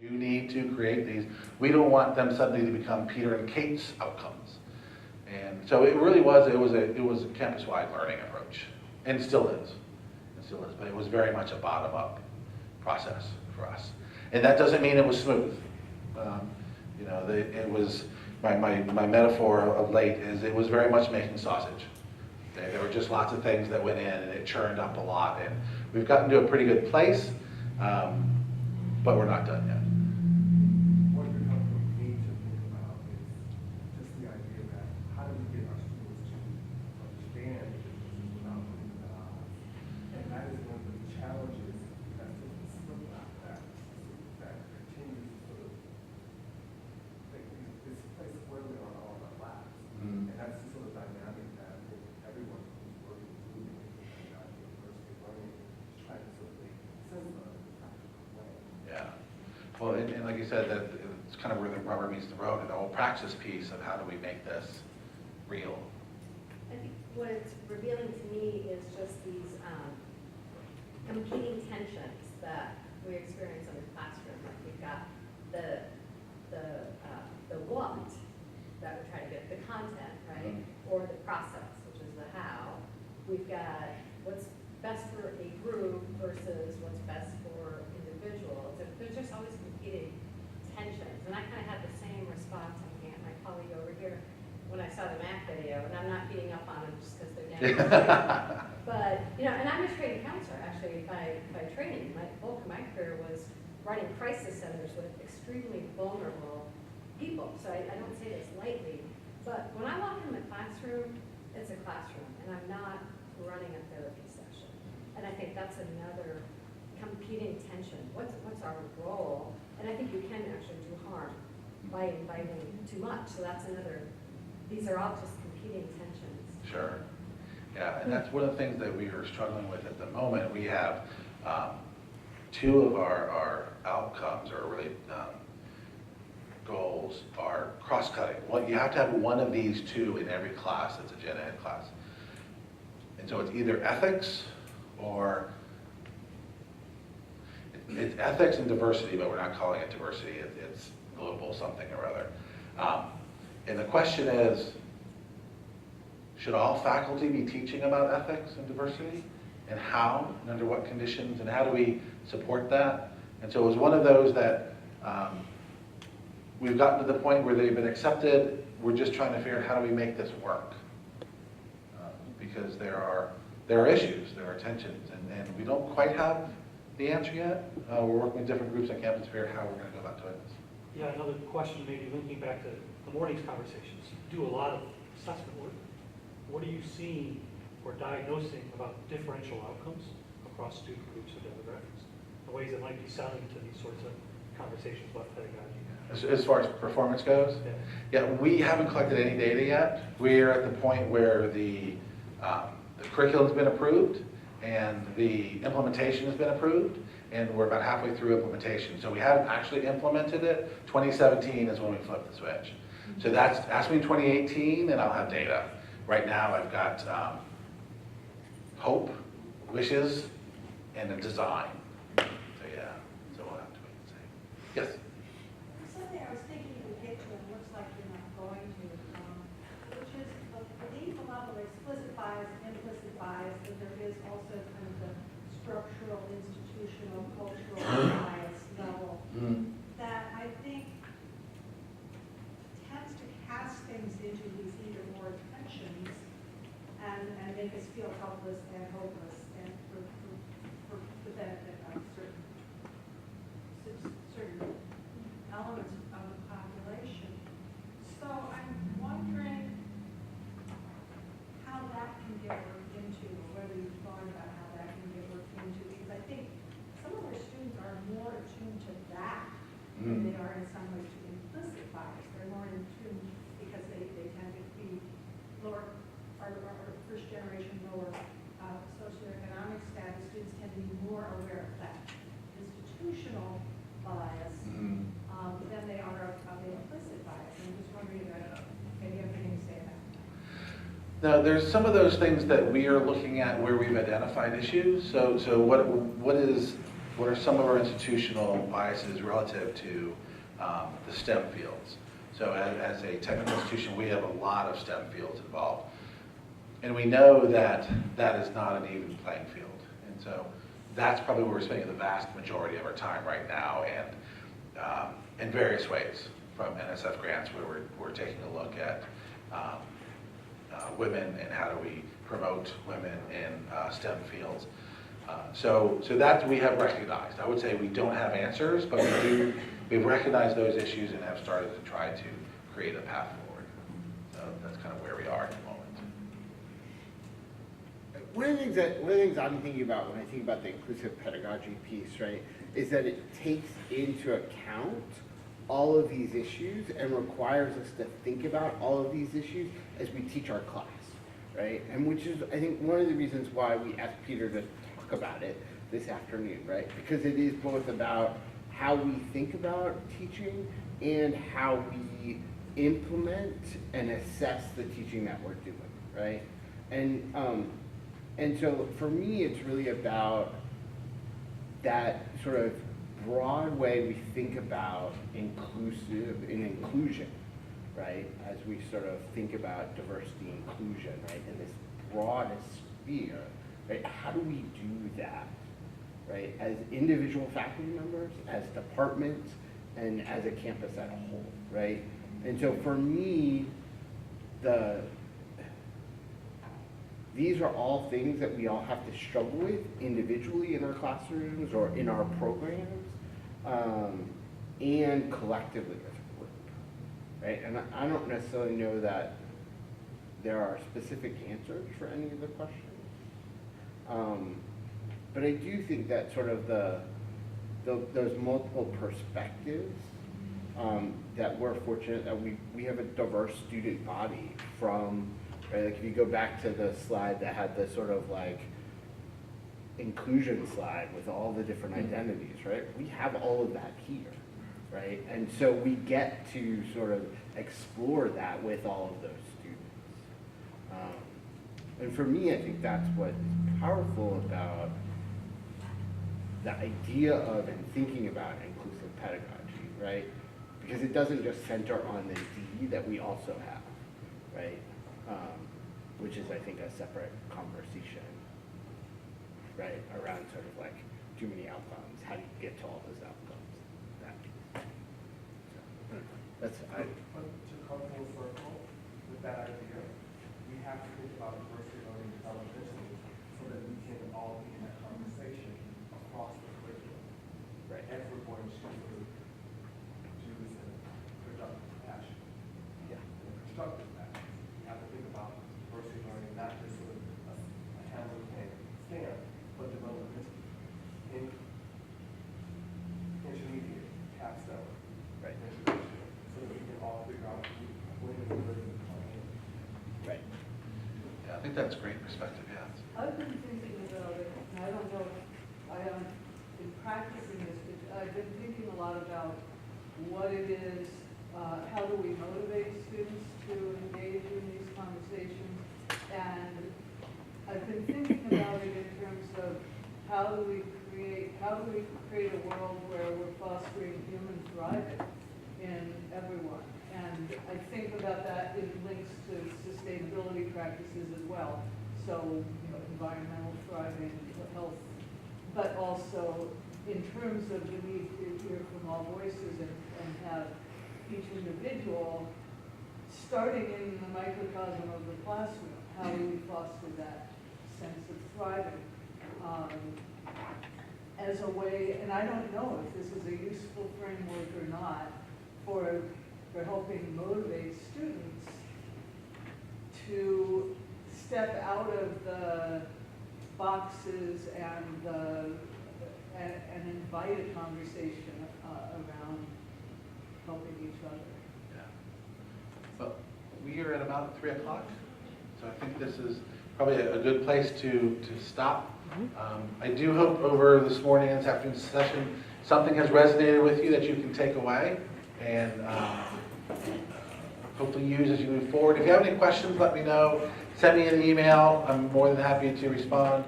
You need to create these. We don't want them suddenly to become Peter and Kate's outcomes. And so it really was, it was a campus-wide learning approach, and still is. It still is, but it was very much a bottom-up process for us. And that doesn't mean it was smooth. You know, it was, my metaphor of late is it was very much making sausage. There were just lots of things that went in, and it churned up a lot. And we've gotten to a pretty good place, but we're not done yet. What would help me to think about is just the idea that how do we get our students to understand the differences without putting them at odds? And that is one of the challenges that systems slip like that continues to sort of think this place squarely on all of our laps. Mm-hmm. And that's the sort of dynamic that I think everyone who's working through the university learning is trying to sort of make sense of in a practical way. Yeah. Well, and like you said, that it's kind of where the rubber meets the road, and the whole praxis piece of how do we make this real. I think what it's revealing to me is just these competing tensions that we experience in the classroom. Like we've got the what that we're trying to get, the content, right? Mm-hmm. Or the process, which is the how. We've got what's best for a group versus what's best for individuals. There's just always competing tensions. And I kind of had the same response, looking at my colleague over here, when I saw the Mac video, and I'm not beating up on them just because they're down. But, you know, and I'm a trained counselor, actually, by training. My bulk of my career was running crisis centers with extremely vulnerable people. So I don't say this lightly, but when I walk in the classroom, it's a classroom, and I'm not running a therapy session. And I think that's another competing tension. What's our role? And I think you can actually do harm by inviting too much. So that's another, these are all just competing tensions. Sure. Yeah, and that's one of the things that we are struggling with at the moment. We have two of our outcomes, or really goals, are cross-cutting. Well, you have to have one of these two in every class that's a gen ed class. And so it's either ethics or it's ethics and diversity, but we're not calling it diversity. It's global something or other. And the question is, should all faculty be teaching about ethics and diversity? And how, and under what conditions, and how do we support that? And so it was one of those that we've gotten to the point where they've been accepted. We're just trying to figure out how do we make this work? Because there are issues, there are tensions, and we don't quite have the answer yet. We're working with different groups on campus to figure out how we're going to go about doing this. Yeah, another question, maybe linking back to the morning's conversations. You do a lot of assessment work. What are you seeing or diagnosing about differential outcomes across student groups or demographics? The ways that might be selling to these sorts of conversations about pedagogy. As far as performance goes? Yeah, we haven't collected any data yet. We're at the point where the curriculum's been approved and the implementation has been approved, and we're about halfway through implementation. So we haven't actually implemented it. 2017 is when we flipped the switch. So that's, ask me in 2018 and I'll have data. Right now I've got hope, wishes, and a design. So yeah, so we'll have to wait and see. Yes? Something I was thinking you would get to, and looks like you're not going to, which is beneath the level of explicit bias and implicit bias, that there is also kind of the structural, institutional, cultural bias level that I think tends to cast things into these either more tensions and make us feel helpless and hopeless, and for the benefit of certain elements of the population. So I'm wondering how that can get worked into, or whether you've thought about how that can get worked into, because I think some of our students are more attuned to that than they are in some ways to implicit bias. They're more in tune because they tend to be lower, our first generation lower socioeconomic status students tend to be more aware of that institutional bias than they are of the implicit bias. I'm just wondering if maybe you have anything to say about that. Now, there's some of those things that we are looking at where we've identified issues. So what is what are some of our institutional biases relative to the STEM fields? So as a technical institution, we have a lot of STEM fields involved. And we know that that is not an even playing field. And so that's probably where we're spending the vast majority of our time right now, and in various ways, from NSF grants where we're taking a look at women and how do we promote women in STEM fields. So that we have recognized. I would say we don't have answers, but we've recognized those issues and have started to try to create a path forward. So that's kind of where we are at the moment. One of the things I'm thinking about when I think about the inclusive pedagogy piece, right, is that it takes into account all of these issues and requires us to think about all of these issues as we teach our class, right? And which is, I think, one of the reasons why we asked Peter to talk about it this afternoon, right? Because it is both about how we think about teaching and how we implement and assess the teaching that we're doing, right? And so for me, it's really about that sort of broad way we think about inclusion, right? As we sort of think about diversity inclusion, right? In this broadest sphere, right? How do we do that, right? As individual faculty members, as departments, and as a campus as a whole, right? And so for me, these are all things that we all have to struggle with individually in our classrooms or in our programs, and collectively as a group, right? And I don't necessarily know that there are specific answers for any of the questions, but I do think that sort of those multiple perspectives, that we're fortunate that we have a diverse student body from, right, like if you go back to the slide that had the sort of like inclusion slide with all the different identities, right? We have all of that here, right? And so we get to sort of explore that with all of those students. And for me, I think that's what is powerful about the idea of and thinking about inclusive pedagogy, right? Because it doesn't just center on the D that we also have, right? Which is, I think, a separate conversation, right? Around sort of like too many outcomes. How do you get to all those outcomes? That piece. So, that's But to come full circle with that idea, we have to think about diversity learning developmentally so that we can all be in that conversation across the curriculum. right. If we're going to sort of do this in a productive fashion. Yeah. In a constructive fashion. We have to think about diversity learning, not just sort of a Hamline stand, but development in intermediate, capstone, Right. introduction, so that we can all figure out when and where to come in. Right. Yeah, I think that's great perspective, yes. I've been thinking about it, and I don't know, I haven't been practicing this, but I've been thinking a lot about what it is, how do we motivate students to engage in these conversations? And I've been thinking about it in terms of how do we create a world where we're fostering human thriving in everyone? And I think about that in links to sustainability practices as well. So, environmental thriving, health, but also in terms of the need to hear from all voices and have each individual, starting in the microcosm of the classroom, how do we foster that sense of thriving as a way, and I don't know if this is a useful framework or not, for helping motivate students to step out of the boxes and invite a conversation around helping each other. Yeah. But we are at about 3 o'clock, so I think this is probably a good place to stop. I do hope over this morning and this afternoon's session, something has resonated with you that you can take away and hopefully use as you move forward. If you have any questions, let me know. Send me an email. I'm more than happy to respond.